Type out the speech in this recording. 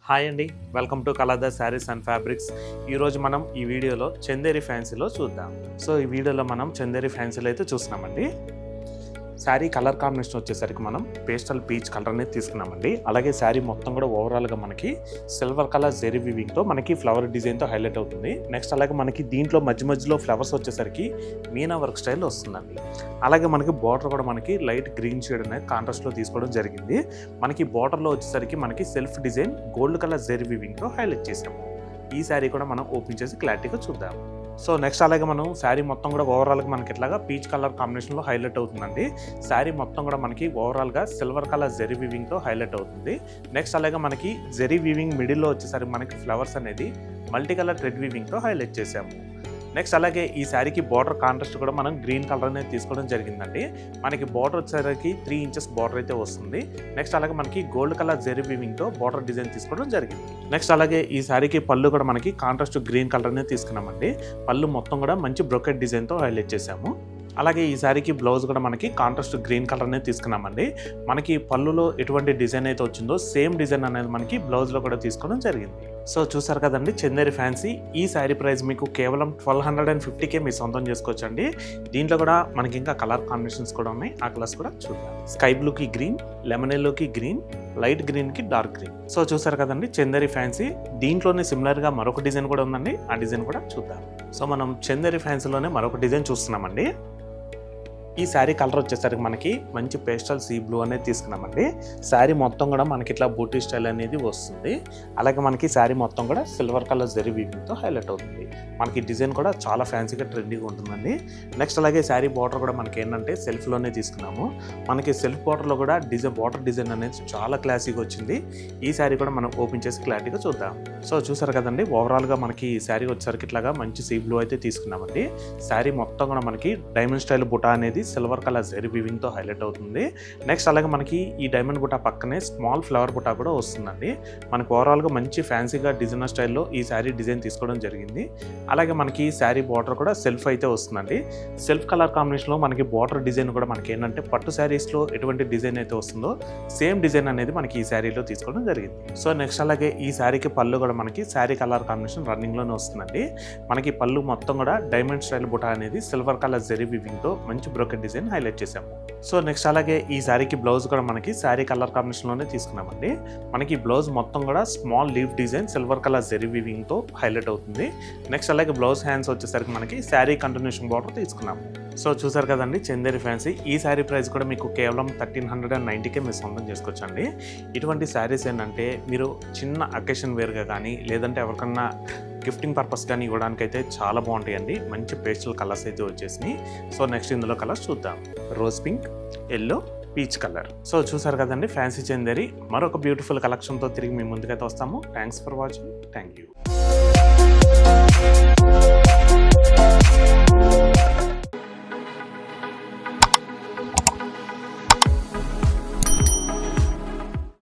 Hi అండి, welcome to coloured saris and fabrics. ఈరోజు మనం ఈ వీడియోలో చందేరి ఫ్యాన్సీలో చూద్దాం. సో ఈ వీడియోలో మనం చందేరి ఫ్యాన్సీలో అయితే చూస్తున్నామండి. శారీ కలర్ కాంబినేషన్ వచ్చేసరికి మనం పేస్టల్ పీచ్ కలర్ అనేది తీసుకున్నామండి. అలాగే శారీ మొత్తం కూడా ఓవరాల్గా మనకి సిల్వర్ కలర్ జెరీ వీవింగ్తో మనకి ఫ్లవర్ డిజైన్తో హైలైట్ అవుతుంది. నెక్స్ట్ అలాగే మనకి దీంట్లో మధ్యలో ఫ్లవర్స్ వచ్చేసరికి మీనా వర్క్ స్టైల్ వస్తుందండి. అలాగే మనకి బార్డర్ కూడా మనకి లైట్ గ్రీన్ షేడ్ అనేది కాంట్రాస్ట్లో తీసుకోవడం జరిగింది. మనకి బార్డర్లో వచ్చేసరికి మనకి self design gold colour zari వీవింగ్తో హైలైట్ చేసాము. ఈ శారీ కూడా మనం ఓపెన్ చేసి క్లారిటీగా చూద్దాం. సో నెక్స్ట్ అలాగే మనం శారీ మొత్తం కూడా ఓవరాల్గా మనకి ఇట్లాగా పీచ్ కలర్ కాంబినేషన్లో హైలైట్ అవుతుందండి. శారీ మొత్తం కూడా మనకి ఓవరాల్గా సిల్వర్ కలర్ జెరీ వీవింగ్తో హైలైట్ అవుతుంది. నెక్స్ట్ అలాగే మనకి జెరీ వీవింగ్ మిడిల్లో వచ్చేసరికి మనకి ఫ్లవర్స్ అనేది మల్టీ కలర్ థ్రెడ్ వీవింగ్తో హైలైట్ చేసాము. నెక్స్ట్ అలాగే ఈ శారీకి బార్డర్ కాంట్రాస్ట్ కూడా మనం గ్రీన్ కలర్ అనేది తీసుకోవడం జరిగిందండి. మనకి బార్డర్ వచ్చేసరికి 3 ఇంచెస్ బార్డర్ అయితే వస్తుంది. నెక్స్ట్ అలాగే మనకి గోల్డ్ కలర్ జెరీ వీవింగ్తో బార్డర్ డిజైన్ తీసుకోవడం జరిగింది. నెక్స్ట్ అలాగే ఈ శారీకి పళ్ళు కూడా మనకి కాంట్రాస్ట్ గ్రీన్ కలర్ అనేది తీసుకున్నామండి. పళ్ళు మొత్తం కూడా మంచి బ్రొకెట్ డిజైన్తో హైలైట్ చేసాము. అలాగే ఈ శారీకి బ్లౌజ్ కూడా మనకి కాంట్రాస్ట్ గ్రీన్ కలర్ అనేది తీసుకున్నామండి. మనకి పళ్ళులో ఎటువంటి డిజైన్ అయితే వచ్చిందో సేమ్ డిజైన్ అనేది మనకి బ్లౌజ్లో కూడా తీసుకోవడం జరిగింది. సో చూసారు కదండి, చందేరి ఫ్యాన్సీ. ఈ శారీ ప్రైస్ మీకు కేవలం 1250కే మీరు సొంతం చేసుకోవచ్చండి. దీంట్లో కూడా మనకి ఇంకా కలర్ కాంబినేషన్స్ కూడా ఉన్నాయి. ఆ కలర్స్ కూడా చూద్దాం. స్కై బ్లూకి గ్రీన్, లెమన్ ఎల్లోకి గ్రీన్, లైట్ గ్రీన్కి డార్క్ గ్రీన్. సో చూసారు కదండి చందేరి ఫ్యాన్సీ. దీంట్లోనే సిమిలర్గా మరొక డిజైన్ కూడా ఉందండి. ఆ డిజైన్ కూడా చూద్దాం. సో మనం చందేరి ఫ్యాన్సీలోనే మరొక డిజైన్ చూస్తున్నామండి. ఈ శారీ కలర్ వచ్చేసరికి మనకి మంచి పేస్టల్ సీ బ్లూ అనేది తీసుకున్నామండి. శారీ మొత్తం కూడా మనకి ఇట్లా బూటీ స్టైల్ అనేది వస్తుంది. అలాగే మనకి శారీ మొత్తం కూడా సిల్వర్ కలర్ జెరీ వీవింగ్తో హైలైట్ అవుతుంది. మనకి డిజైన్ కూడా చాలా ఫ్యాన్సీగా ట్రెండీగా ఉంటుందండి. నెక్స్ట్ అలాగే శారీ బార్డర్ కూడా మనకి ఏంటంటే సెల్ఫ్లోనే తీసుకున్నాము. మనకి సెల్ఫ్ బార్డర్లో కూడా బార్డర్ డిజైన్ అనేది చాలా క్లాసీగా వచ్చింది. ఈ శారీ కూడా మనం ఓపెన్ చేసి క్లారిటీగా చూద్దాం. సో చూసారు కదండి, ఓవరాల్గా మనకి ఈ శారీ వచ్చేసరికి ఇట్లాగా మంచి సీ బ్లూ అయితే తీసుకున్నామండి. శారీ మొత్తం కూడా మనకి డైమండ్ స్టైల్ బుటా అనేది సిల్వర్ కలర్ జెరీ వీవింగ్తో హైలైట్ అవుతుంది. నెక్స్ట్ అలాగే మనకి ఈ డైమండ్ బుటా పక్కనే స్మాల్ ఫ్లవర్ బుటా కూడా వస్తుందండి. మనకి ఓవరాల్గా మంచి ఫ్యాన్సీగా డిజైనర్ స్టైల్లో ఈ శారీ డిజైన్ తీసుకోవడం జరిగింది. అలాగే మనకి శారీ బార్డర్ కూడా సెల్ఫ్ అయితే వస్తుందండి. సెల్ఫ్ కలర్ కాంబినేషన్లో మనకి బార్డర్ డిజైన్ కూడా మనకి ఏంటంటే పట్టు శారీస్లో ఎటువంటి డిజైన్ అయితే వస్తుందో సేమ్ డిజైన్ అనేది మనకి ఈ శారీలో తీసుకోవడం జరిగింది. సో నెక్స్ట్ అలాగే ఈ శారీకి పళ్ళు కూడా మనకి శారీ కలర్ కాంబినేషన్ రన్నింగ్లోనే వస్తుందండి. మనకి పళ్ళు మొత్తం కూడా డైమండ్ స్టైల్ బుటా అనేది సిల్వర్ కలర్ జెరీ వీవింగ్తో మంచి బ్రోకెట్ డిజైన్ హైలైట్ చేసాము. సో నెక్స్ట్ అలాగే ఈ శారీకి బ్లౌజ్ కూడా మనకి శారీ కలర్ కాంబినేషన్లోనే తీసుకున్నామండి. మనకి బ్లౌజ్ మొత్తం కూడా small leaf design silver colour zari వీవింగ్తో హైలైట్ అవుతుంది. నెక్స్ట్ అలాగే బ్లౌజ్ హ్యాండ్స్ వచ్చేసరికి మనకి శారీ కంటిన్యూషన్ బార్డర్ తీసుకున్నాము. సో చూసారు కదండి చందేరి ఫ్యాన్సీ. ఈ శారీ ప్రైస్ కూడా మీకు కేవలం 1390కే మీరు సొంతం చేసుకోవచ్చండి. ఇటువంటి శారీస్ ఏంటంటే మీరు చిన్న అకేషన్ వేర్గా కానీ లేదంటే ఎవరికన్నా గిఫ్టింగ్ పర్పస్ కానీ ఇవ్వడానికైతే చాలా బాగుంటాయండి. మంచి పేస్టల్ కలర్స్ అయితే వచ్చేసినాయి. సో నెక్స్ట్ ఇందులో కలర్స్ చూద్దాం. Rose pink, yellow, peach colour. So చూసారు కదండి ఫ్యాన్సీ చందేరి. మరొక బ్యూటిఫుల్ కలెక్షన్తో తిరిగి మీ ముందుకైతే వస్తాము. Thanks for watching. Thank you.